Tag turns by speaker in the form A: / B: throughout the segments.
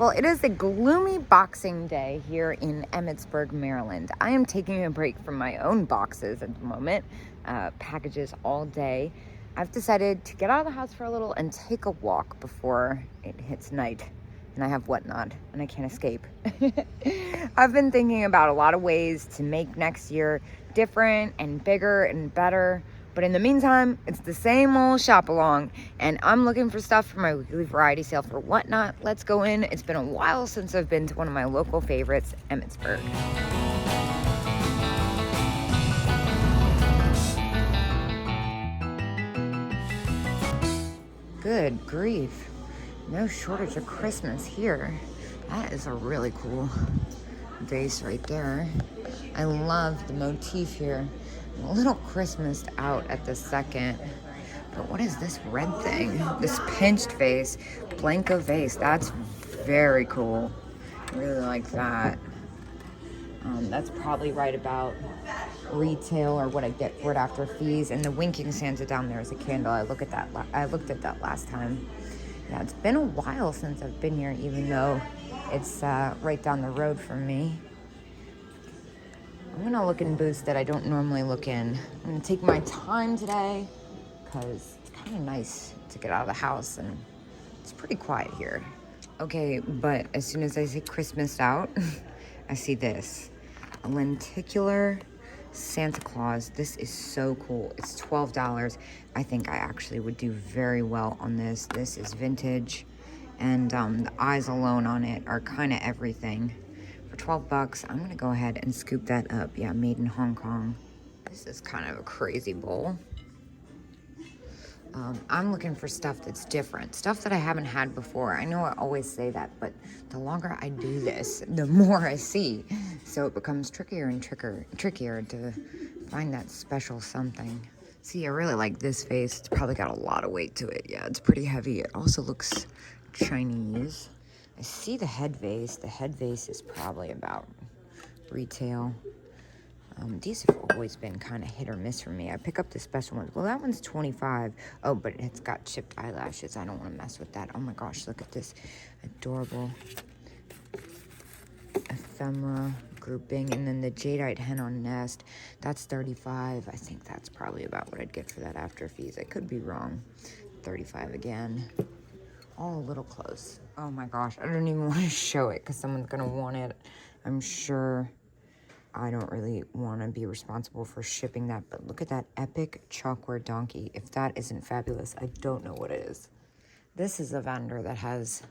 A: Well, it is a gloomy Boxing Day here in Emmitsburg, Maryland. I am taking a break from my own boxes at the moment, packages all day. I've decided to get out of the house for a little and take a walk before it hits night and I have whatnot and I can't escape. I've been thinking about a lot of ways to make next year different and bigger and better. But in the meantime, it's the same old shop along, and I'm looking for stuff for my weekly variety sale for whatnot. Let's go in. It's been a while since I've been to one of my local favorites, Emmitsburg. Good grief. No shortage of Christmas here. That is a really cool vase right there. I love the motif here. I'm a little Christmased out at the second. But what is this red thing? This pinched vase, Blanco vase. That's very cool. I really like that. That's probably right about retail or what I get for it after fees. And the winking Santa down there is a candle. I looked at that last time. Yeah, it's been a while since I've been here, even though it's right down the road from me. I'm gonna look in booths that I don't normally look in. I'm gonna take my time today because it's kind of nice to get out of the house and it's pretty quiet here. Okay, but as soon as I say Christmas out, I see this. A lenticular Santa Claus. This is so cool. It's $12. I think I actually would do very well on this. This is vintage and the eyes alone on it are kind of everything. For 12 bucks, I'm gonna go ahead and scoop that up. Yeah, made in Hong Kong. This is kind of a crazy bowl. I'm looking for stuff that's different, stuff that I haven't had before. I know I always say that, but the longer I do this, the more I see. So it becomes trickier and trickier to find that special something. See, I really like this vase. It's probably got a lot of weight to it. Yeah, it's pretty heavy. It also looks Chinese. I see the head vase. The head vase is probably about retail. These have always been kind of hit or miss for me. I pick up the special ones. Well, that one's 25. Oh, but it's got chipped eyelashes. I don't want to mess with that. Oh my gosh, look at this adorable ephemera grouping. And then the jadeite hen on nest. That's 35. I think that's probably about what I'd get for that after fees. I could be wrong. 35 again. All a little close. Oh my gosh, I don't even want to show it because someone's gonna want it. I'm sure. I don't really want to be responsible for shipping that, but look at that epic chalkware donkey. If that isn't fabulous, I don't know what it is. This is a vendor that has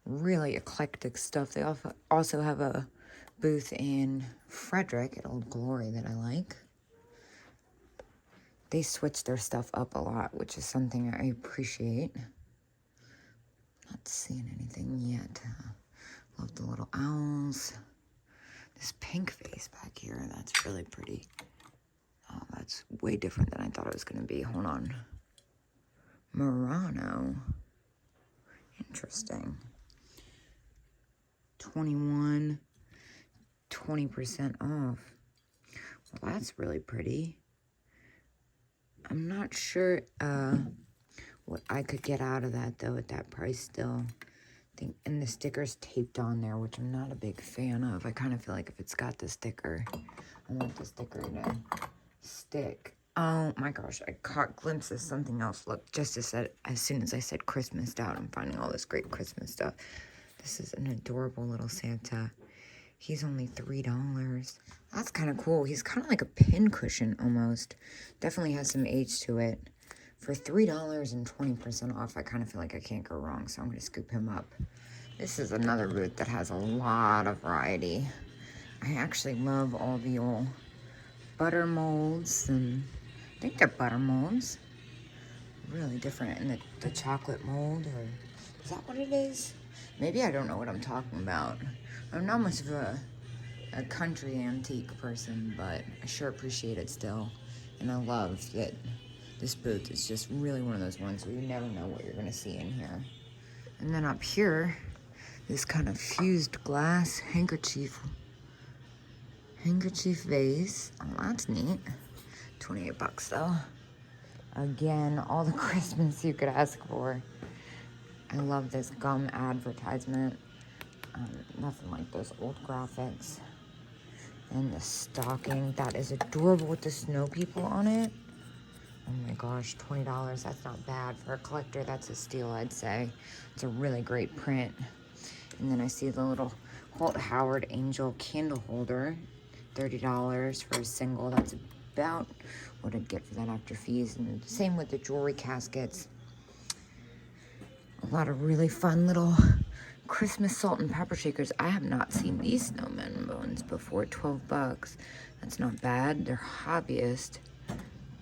A: really eclectic stuff. They also have a booth in Frederick at Old Glory that I like. They switch their stuff up a lot, which is something I appreciate. Not seeing anything yet. Love the little owls. This pink vase back here, that's really pretty. Oh, that's way different than I thought it was gonna be. Hold on. Murano. Interesting. 21, 20% off. Well, that's really pretty. I'm not sure what I could get out of that though at that price still. And the sticker's taped on there, which I'm not a big fan of. I kind of feel like if it's got the sticker, I want the sticker to stick. Oh my gosh, I caught glimpses of something else. Look, just as soon as I said Christmas out, I'm finding all this great Christmas stuff. This is an adorable little Santa. He's only $3. That's kind of cool. He's kind of like a pin cushion almost. Definitely has some age to it. For $3 and 20% off, I kind of feel like I can't go wrong, so I'm going to scoop him up. This is another booth that has a lot of variety. I actually love all the old butter molds, and I think they're butter molds. Really different. And the chocolate mold, or is that what it is? Maybe I don't know what I'm talking about. I'm not much of a country antique person, but I sure appreciate it still. And I love that this booth is just really one of those ones where you never know what you're gonna see in here. And then up here, this kind of fused glass handkerchief vase. Oh, that's neat. 28 bucks though. Again, all the Christmas you could ask for. I love this gum advertisement. Nothing like those old graphics. And the stocking, that is adorable with the snow people on it. Oh my gosh, $20, that's not bad. For a collector, that's a steal, I'd say. It's a really great print. And then I see the little Holt Howard Angel candle holder, $30 for a single. That's about what I'd get for that after fees. And same with the jewelry caskets. A lot of really fun little Christmas salt and pepper shakers. I have not seen these snowman bones before. $12. That's not bad. They're hobbyist.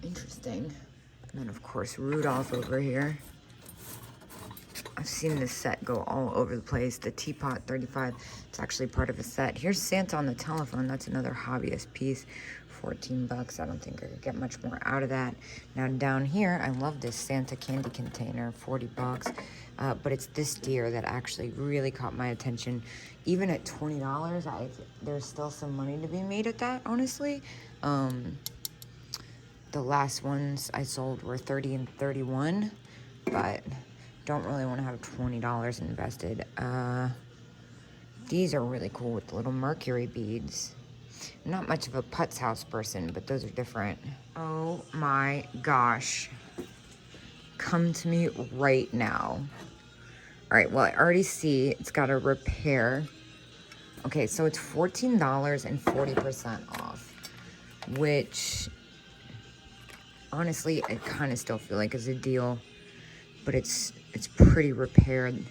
A: Interesting. And then of course Rudolph over here. I've seen this set go all over the place. The teapot, $35. It's actually part of a set. Here's Santa on the telephone. That's another hobbyist piece. $14. I don't think I could get much more out of that. Now down here, I love this Santa candy container, $40. But it's this deer that actually really caught my attention. Even at $20, there's still some money to be made at that, honestly. The last ones I sold were $30 and $31, but don't really want to have $20 invested. These are really cool with the little mercury beads. I'm not much of a Putz House person, but those are different. Oh my gosh. Come to me right now. All right, well, I already see it's got a repair. Okay, so it's $14 and 40% off, which honestly, I kind of still feel like is a deal, but it's pretty repaired.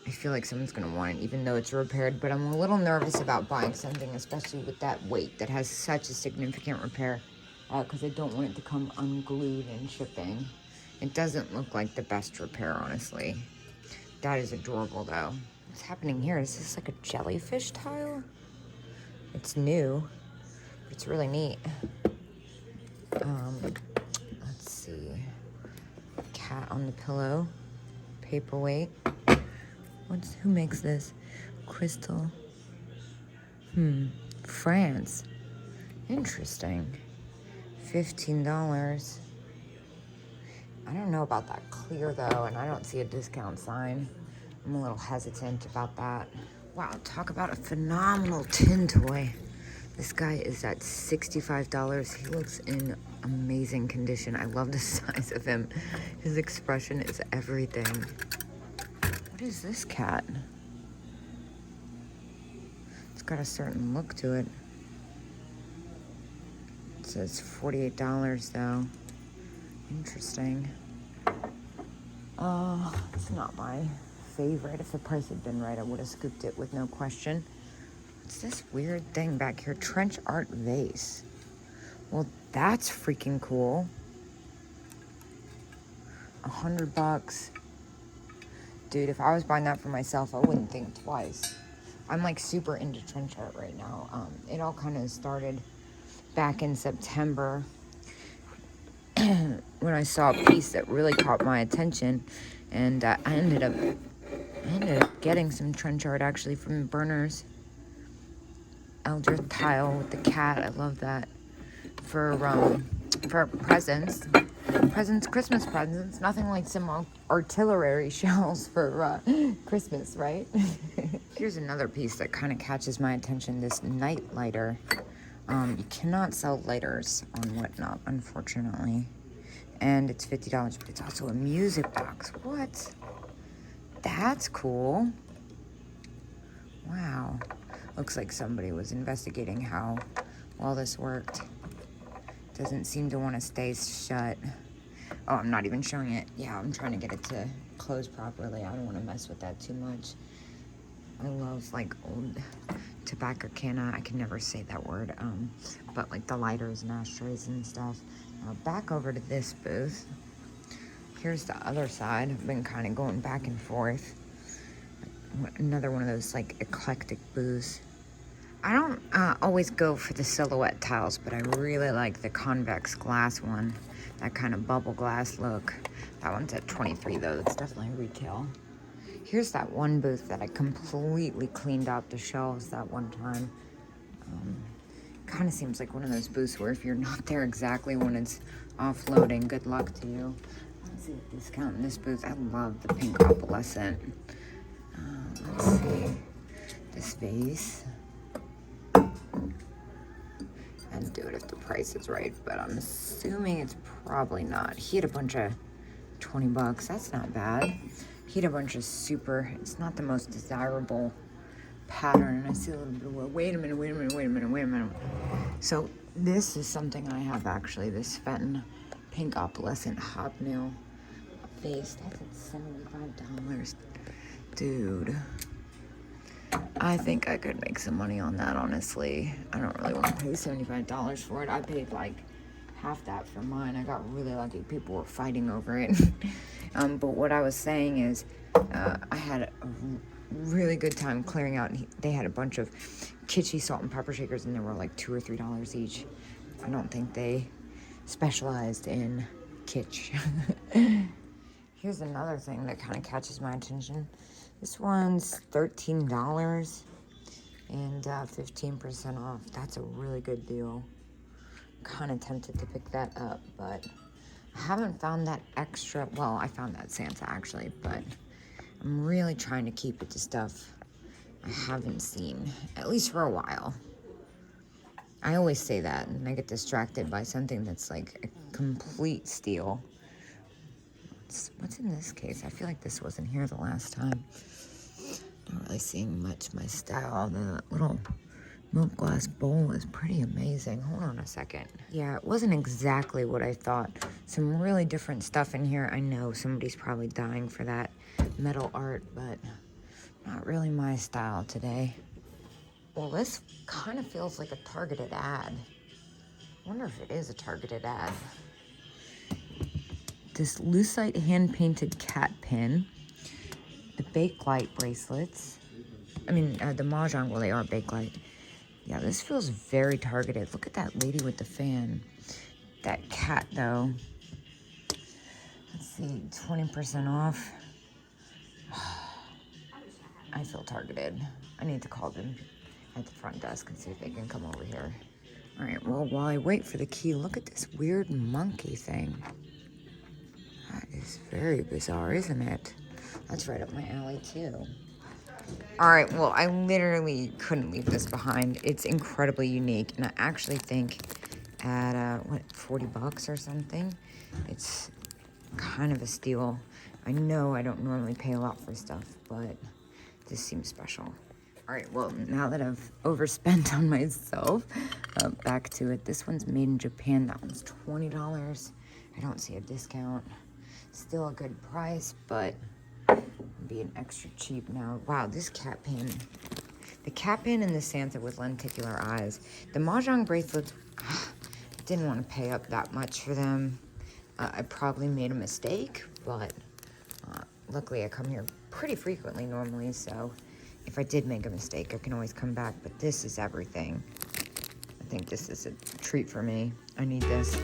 A: I feel like someone's gonna want it even though it's repaired, but I'm a little nervous about buying something, especially with that weight that has such a significant repair, because I don't want it to come unglued in shipping. It doesn't look like the best repair, honestly. That is adorable though. What's happening here? Is this like a jellyfish tile? It's new. It's really neat. Let's see. Cat on the pillow. Paperweight. Who makes this? Crystal. France. Interesting. $15. I don't know about that clear though, and I don't see a discount sign. I'm a little hesitant about that. Wow, talk about a phenomenal tin toy. This guy is at $65. He looks in amazing condition. I love the size of him. His expression is everything. What is this cat? It's got a certain look to it. It says $48 though. Interesting. It's not my favorite. If the price had been right, I would have scooped it with no question. What's this weird thing back here? Trench art vase. Well, that's freaking cool. $100. Dude, if I was buying that for myself, I wouldn't think twice. I'm like super into trench art right now. It all kind of started back in September when I saw a piece that really caught my attention, and I ended up getting some trench art actually from Burners. Eldritch tile with the cat. I love that for presents. Christmas presents. Nothing like some artillery shells for Christmas, right? Here's another piece that kind of catches my attention. This night lighter. You cannot sell lighters on Whatnot, unfortunately. And it's $50, but it's also a music box. What? That's cool. Wow. Looks like somebody was investigating how well this worked. Doesn't seem to want to stay shut. Oh, I'm not even showing it. Yeah, I'm trying to get it to close properly. I don't want to mess with that too much. I love like old tobacco canna. I can never say that word. But like the lighters and ashtrays and stuff. Now back over to this booth. Here's the other side. I've been kind of going back and forth. Another one of those like eclectic booths. I don't always go for the silhouette tiles, but I really like the convex glass one. That kind of bubble glass look. That one's at $23 though. It's definitely retail. Here's that one booth that I completely cleaned out the shelves that one time. Kind of seems like one of those booths where if you're not there exactly when it's offloading, good luck to you. Let's see a discount in this booth. I love the pink opalescent. Let's see. vase. I'd do it if the price is right, but I'm assuming it's probably not. He had a bunch of 20 bucks. That's not bad. He had a bunch of super, it's not the most desirable pattern. And I see a little bit of, wait a minute. So this is something I have actually, this Fenton pink opalescent hobnail vase. That's at $75. Dude. I think I could make some money on that, honestly. I don't really want to pay $75 for it. I paid like half that for mine. I got really lucky. People were fighting over it. But what I was saying is I had a really good time clearing out. They had a bunch of kitschy salt and pepper shakers, and they were like $2 or $3 each. I don't think they specialized in kitsch. Here's another thing that kind of catches my attention. This one's $13 and 15% off. That's a really good deal. Kind of tempted to pick that up, but I haven't found that extra. Well, I found that Santa actually, but I'm really trying to keep it to stuff I haven't seen, at least for a while. I always say that, and I get distracted by something that's like a complete steal. What's in this case? I feel like this wasn't here the last time. Not really seeing much my style. The little milk glass bowl is pretty amazing. Hold on a second. Yeah, it wasn't exactly what I thought. Some really different stuff in here. I know somebody's probably dying for that metal art, but not really my style today. Well, this kind of feels like a targeted ad. I wonder if it is a targeted ad. This lucite hand-painted cat pin. The Bakelite bracelets. I mean, the Mahjong, well, they are Bakelite. Yeah, this feels very targeted. Look at that lady with the fan. That cat, though. Let's see, 20% off. I feel targeted. I need to call them at the front desk and see if they can come over here. All right, well, while I wait for the key, look at this weird monkey thing. That is very bizarre, isn't it? That's right up my alley, too. All right, well, I literally couldn't leave this behind. It's incredibly unique, and I actually think at, what, 40 bucks or something, it's kind of a steal. I know I don't normally pay a lot for stuff, but this seems special. All right, well, now that I've overspent on myself, back to it. This one's made in Japan. That one's $20. I don't see a discount. Still a good price, but being extra cheap now. Wow, this cat pin. The cat pin and the Santa with lenticular eyes. The Mahjong bracelets, I didn't want to pay up that much for them. I probably made a mistake, but luckily I come here pretty frequently normally, so if I did make a mistake, I can always come back, but this is everything. I think this is a treat for me. I need this.